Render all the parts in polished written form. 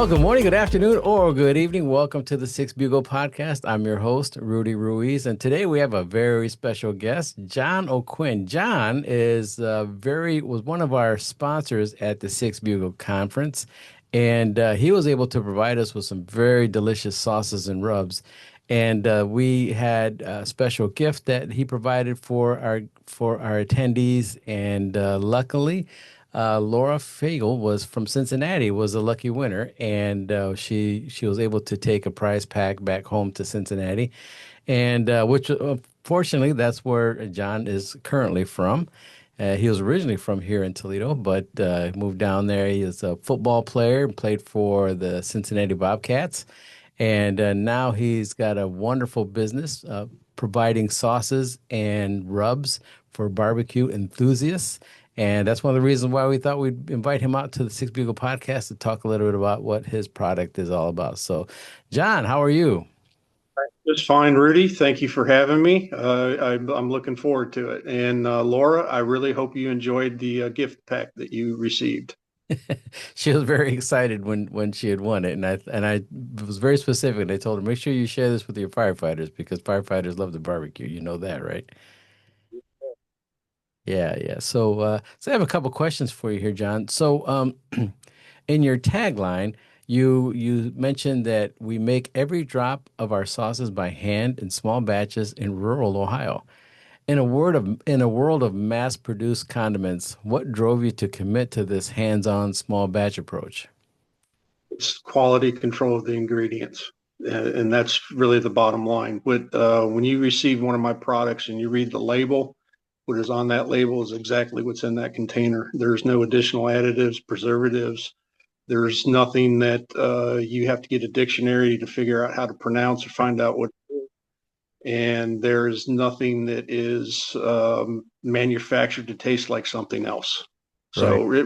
Well, good morning, good afternoon, or good evening. Welcome to the Six Bugle Podcast. I'm your host, Rudy Ruiz, and today we have a very special guest, John O'Quinn. John is was one of our sponsors at the Six Bugle Conference, and he was able to provide us with some very delicious sauces and rubs. And we had a special gift that he provided for our attendees, and luckily. Laura Fagel was from Cincinnati, was a lucky winner, and she was able to take a prize pack back home to Cincinnati, and which fortunately that's where John is currently from. He was originally from here in Toledo, but moved down there. He is a football player, played for the Cincinnati Bobcats, and now he's got a wonderful business providing sauces and rubs for barbecue enthusiasts. And that's one of the reasons why we thought we'd invite him out to the Six Bugle podcast to talk a little bit about what his product is all about. So, John, how are you? Just fine, Rudy. Thank you for having me. I'm looking forward to it. And Laura, I really hope you enjoyed the gift pack that you received. She was very excited when she had won it, and I was very specific. I told her, make sure you share this with your firefighters because firefighters love the barbecue. You know that, right? Yeah, yeah. So I have a couple questions for you here, John. In your tagline, you mentioned that we make every drop of our sauces by hand in small batches in rural Ohio. In a world of mass-produced condiments, what drove you to commit to this hands-on small batch approach? It's quality control of the ingredients. And that's really the bottom line. When you receive one of my products and you read the label, what is on that label is exactly what's in that container. There's no additional additives, preservatives. There's nothing that you have to get a dictionary to figure out how to pronounce or find out what. And there's nothing that is manufactured to taste like something else. Right.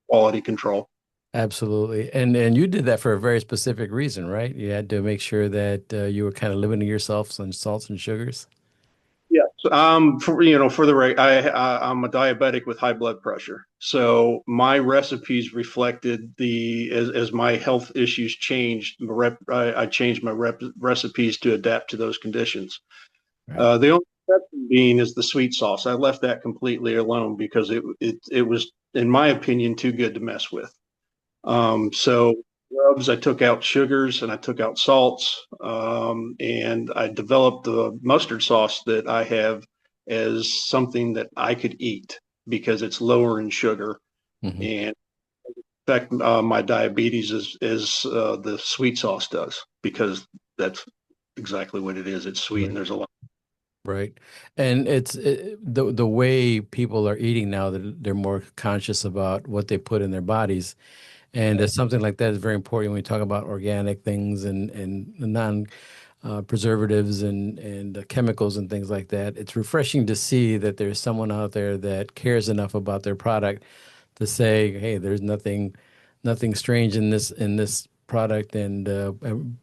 Quality control. Absolutely. And you did that for a very specific reason, right? You had to make sure that you were kind of limiting yourself on salts and sugars. Yes. For I'm a diabetic with high blood pressure. So my recipes reflected as my health issues changed, I changed my recipes to adapt to those conditions. Right. The only exception being is the sweet sauce. I left that completely alone because it was, in my opinion, too good to mess with. So rubs, I took out sugars and I took out salts, and I developed the mustard sauce that I have as something that I could eat because it's lower in sugar Hmm. and affect my diabetes as the sweet sauce does because that's exactly what it is. It's sweet and Right. there's a lot. Right. And the way people are eating now, that they're more conscious about what they put in their bodies. And something like that is very important when we talk about organic things and non preservatives and chemicals and things like that. It's refreshing to see that there's someone out there that cares enough about their product to say, "Hey, there's nothing strange in this product," and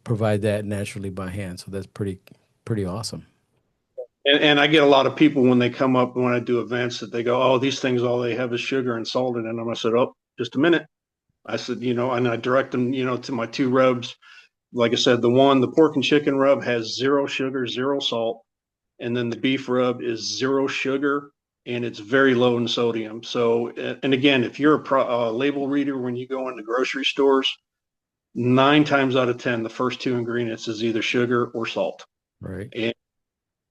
provide that naturally by hand. So that's pretty awesome. And I get a lot of people when they come up when I do events that they go, "Oh, these things all they have is sugar and salt in them." I said, "Oh, just a minute." I said, and I direct them, to my two rubs. Like I said, the pork and chicken rub has zero sugar, zero salt, and then the beef rub is zero sugar and it's very low in sodium. So, and again, if you're a label reader when you go into grocery stores, 9 times out of 10, the first two ingredients is either sugar or salt. Right. In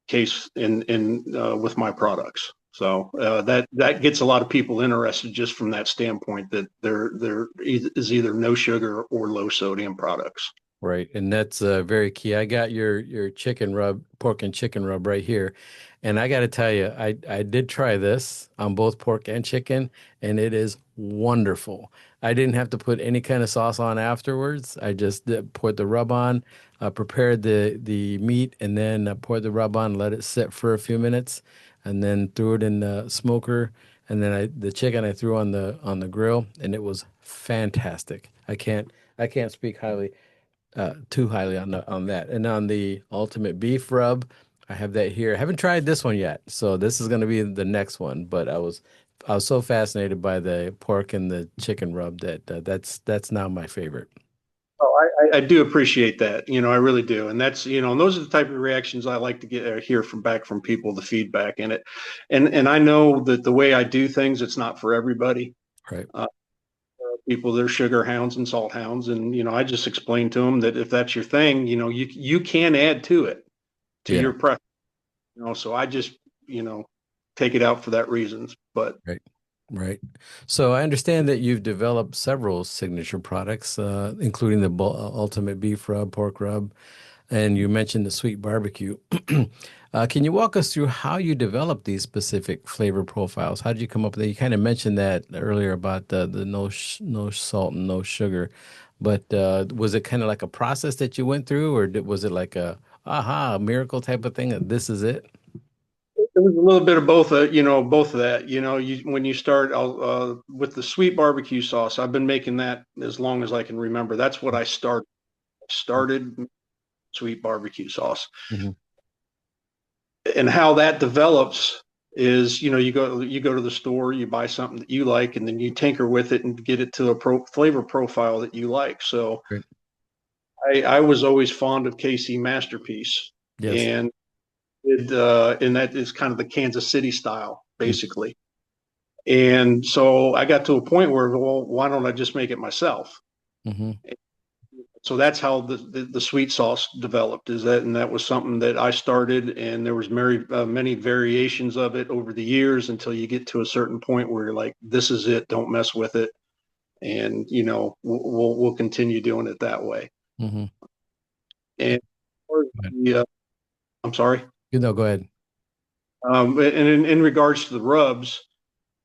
case in with my products. So that gets a lot of people interested just from that standpoint that there is either no sugar or low sodium products. Right, and that's very key. I got your chicken rub, pork and chicken rub right here, and I got to tell you, I did try this on both pork and chicken, and it is wonderful. I didn't have to put any kind of sauce on afterwards. I just poured the rub on, prepared the meat, and then poured the rub on, let it sit for a few minutes, and then threw it in the smoker, and then the chicken I threw on the grill, and it was fantastic. I can't speak too highly on that. And on the ultimate beef rub, I have that here. I haven't tried this one yet, so this is going to be the next one. But I was so fascinated by the pork and the chicken rub that that's now my favorite. Oh, I do appreciate that. I really do. And that's, and those are the type of reactions I like to get hear from back from people, the feedback in it. And I know that the way I do things, it's not for everybody. Right. Uh, People, they're sugar hounds and salt hounds. And, I just explained to them that if that's your thing, you can add to it, to Yeah. your preference. So I just, take it out for that reasons. But Right. Right. So I understand that you've developed several signature products, including the ultimate beef rub, pork rub, and you mentioned the sweet barbecue. Can you walk us through how you develop these specific flavor profiles? How did you come up with it? You kind of mentioned that earlier about the no salt and no sugar, but was it kind of like a process that you went through, or was it like a aha miracle type of thing? This is it. it was a little bit of both, both of that. When you start with the sweet barbecue sauce, I've been making that as long as I can remember. That's what I started sweet barbecue sauce, Hmm. and how that develops is, you go to the store, you buy something that you like, and then you tinker with it and get it to a flavor profile that you like. So Great. I was always fond of KC Masterpiece, Yes. and and that is kind of the Kansas City style, basically. And so I got to a point where, well, why don't I just make it myself? Mm-hmm. So that's how the sweet sauce developed. And that was something that I started, and there was many variations of it over the years until you get to a certain point where you're like, this is it, don't mess with it, and we'll continue doing it that way. Mm-hmm. And I'm sorry. You know, go ahead. And in regards to the rubs,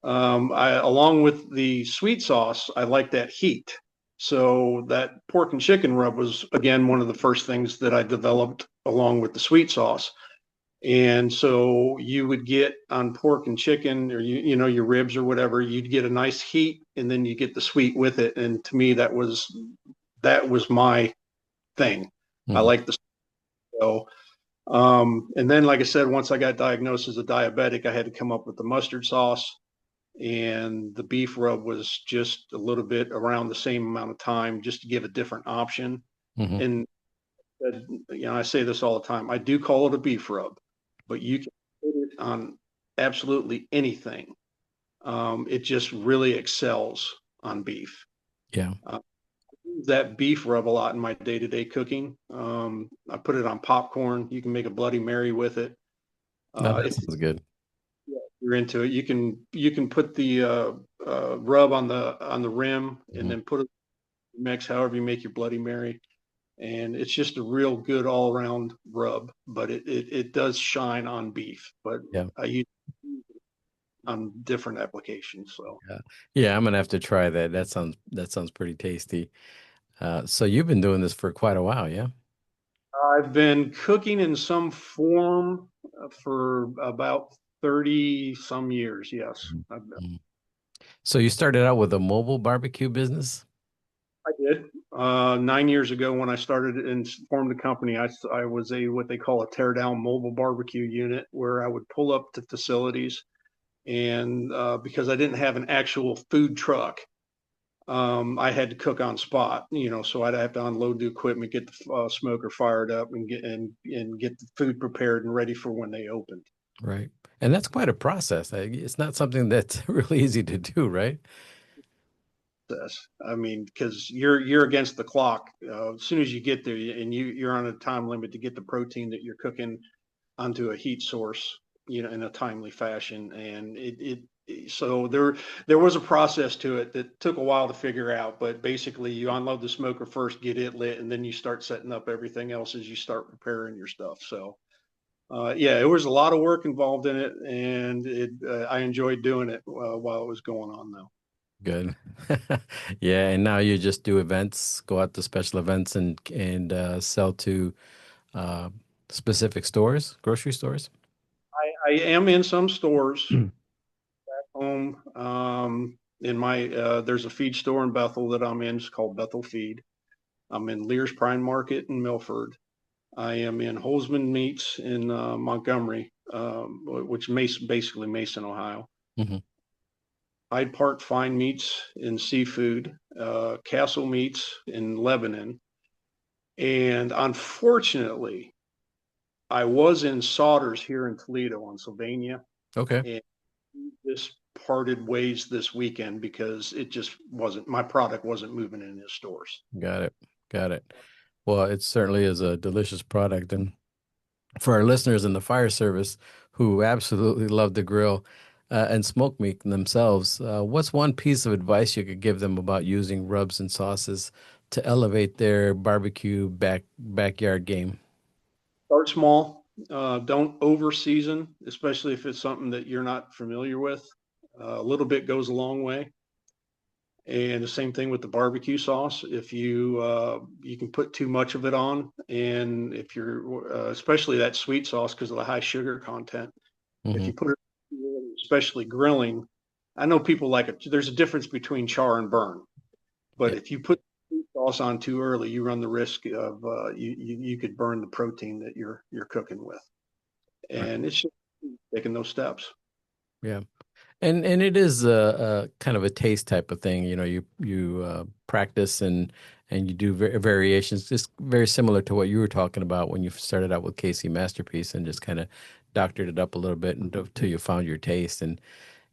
along with the sweet sauce, I like that heat. So that pork and chicken rub was again one of the first things that I developed along with the sweet sauce. And so you would get on pork and chicken, or your ribs or whatever, you'd get a nice heat, and then you get the sweet with it. And to me, that was my thing. I Mm-hmm. like the so. And then, like I said, once I got diagnosed as a diabetic, I had to come up with the mustard sauce, and the beef rub was just a little bit around the same amount of time, just to give a different option. Mm-hmm. And I say this all the time. I do call it a beef rub, but you can put it on absolutely anything. It just really excels on beef. Yeah. Uh, that beef rub a lot in my day-to-day cooking. I put it on popcorn. You can make a Bloody Mary with it. No, that If sounds good. you're into it, you can put the rub on the rim, and Hmm. then put it mix however you make your Bloody Mary, and it's just a real good all around rub. But it does shine on beef, but Yeah. I use it on different applications. So Yeah. Yeah, I'm gonna have to try that. That sounds pretty tasty. So you've been doing this for quite a while, yeah? I've been cooking in some form for about 30 some years. Yes, Mhm. So you started out with a mobile barbecue business? I did. 9 years ago, when I started and formed the company, I was a what they call a tear down mobile barbecue unit, where I would pull up to facilities, and because I didn't have an actual food truck, I had to cook on spot. So I'd have to unload the equipment, get the smoker fired up, and get the food prepared and ready for when they opened. Right. And that's quite a process. It's not something that's really easy to do, right? This. I mean, because you're against the clock. As soon as you get there, and you're on a time limit to get the protein that you're cooking onto a heat source, in a timely fashion. And so there was a process to it that took a while to figure out. But basically, you unload the smoker first, get it lit, and then you start setting up everything else as you start preparing your stuff. So. Yeah, it was a lot of work involved in it, and I enjoyed doing it while it was going on, though. Good. Yeah, and now you just do events, go out to special events and sell to uh, specific stores, grocery stores. I am in some stores home. There's a feed store in Bethel that I'm in. It's called Bethel Feed. I'm in Lear's Prime Market in Milford. I am in Holzman Meats in Montgomery, which is basically Mason, Ohio. Hmm. Hyde Park Fine Meats in Seafood, Castle Meats in Lebanon, And unfortunately, I was in Sodders here in Toledo on Sylvania, Okay. and this parted ways this weekend because it just wasn't, my product wasn't moving in his stores. Got it. Got it. Well, it certainly is a delicious product. And for our listeners in the fire service who absolutely love the grill and smoke meat themselves, what's one piece of advice you could give them about using rubs and sauces to elevate their barbecue backyard game? Start small. Don't over season, especially if it's something that you're not familiar with. A little bit goes a long way. And the same thing with the barbecue sauce. If you can put too much of it on, and if you're especially that sweet sauce because of the high sugar content, if Hmm. you put it, especially grilling, I know people like it. There's a difference between char and burn, but Yeah. if you put sweet sauce on too early, you run the risk of you could burn the protein that you're cooking with, Right. and it's just taking those steps. Yeah. And it is a kind of a taste type of thing. You know, you practice and you do variations, just very similar to what you were talking about when you started out with KC Masterpiece and just kind of doctored it up a little bit until you found your taste and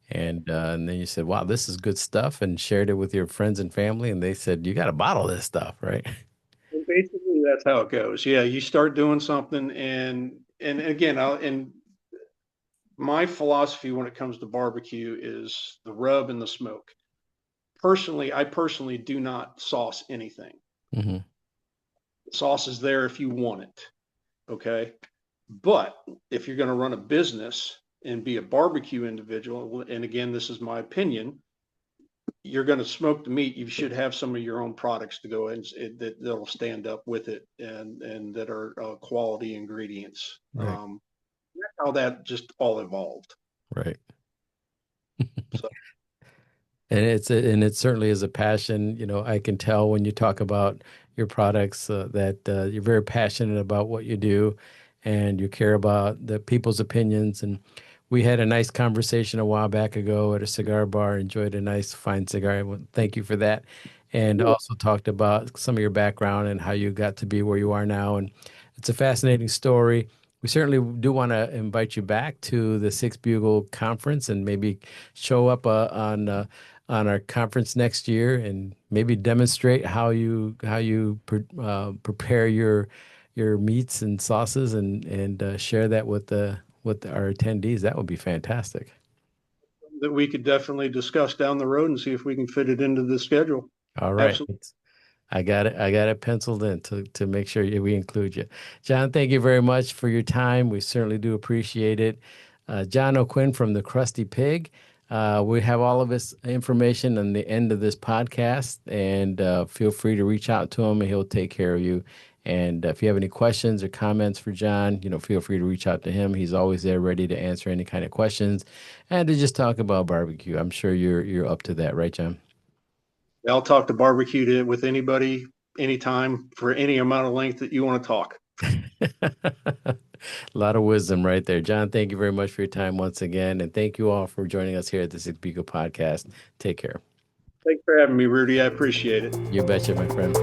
then you said, "Wow, this is good stuff," and shared it with your friends and family, and they said, "You got to bottle this stuff, right?" And basically, that's how it goes. Yeah, you start doing something, and again, and my philosophy when it comes to barbecue is the rub and the smoke. Personally, I personally do not sauce anything. Hmm. The sauce is there if you want it. Okay. But if you're going to run a business and be a barbecue individual, and again, this is my opinion, you're going to smoke the meat. You should have some of your own products to go in that'll stand up with it and that are quality ingredients. Right. That's how that just all evolved. Right. So And it certainly is a passion. You know, I can tell when you talk about your products that you're very passionate about what you do, and you care about the people's opinions. And we had a nice conversation a while back ago at a cigar bar. Enjoyed a nice fine cigar. Thank you for that. And also talked about some of your background and how you got to be where you are now. And it's a fascinating story. We certainly do want to invite you back to the Six Bugle Conference and maybe show up on our conference next year and maybe demonstrate how you prepare your meats and sauces and share that with our attendees. That would be fantastic. that we could definitely discuss down the road and see if we can fit it into the schedule. All right. Absolutely. I got it. I got it penciled in to make sure we include you. John, thank you very much for your time. We certainly do appreciate it. John O'Quinn from the Crusty Pig. We have all of his information on the end of this podcast, and feel free to reach out to him, and he'll take care of you. And if you have any questions or comments for John, feel free to reach out to him. He's always there, ready to answer any kind of questions, and to just talk about barbecue. I'm sure you're up to that, right, John? I'll talk to with anybody, anytime, for any amount of length that you want to talk. A lot of wisdom right there. John, thank you very much for your time once again. And thank you all for joining us here at the Six Beagle Podcast. Take care. Thanks for having me, Rudy. I appreciate it. You betcha, my friend.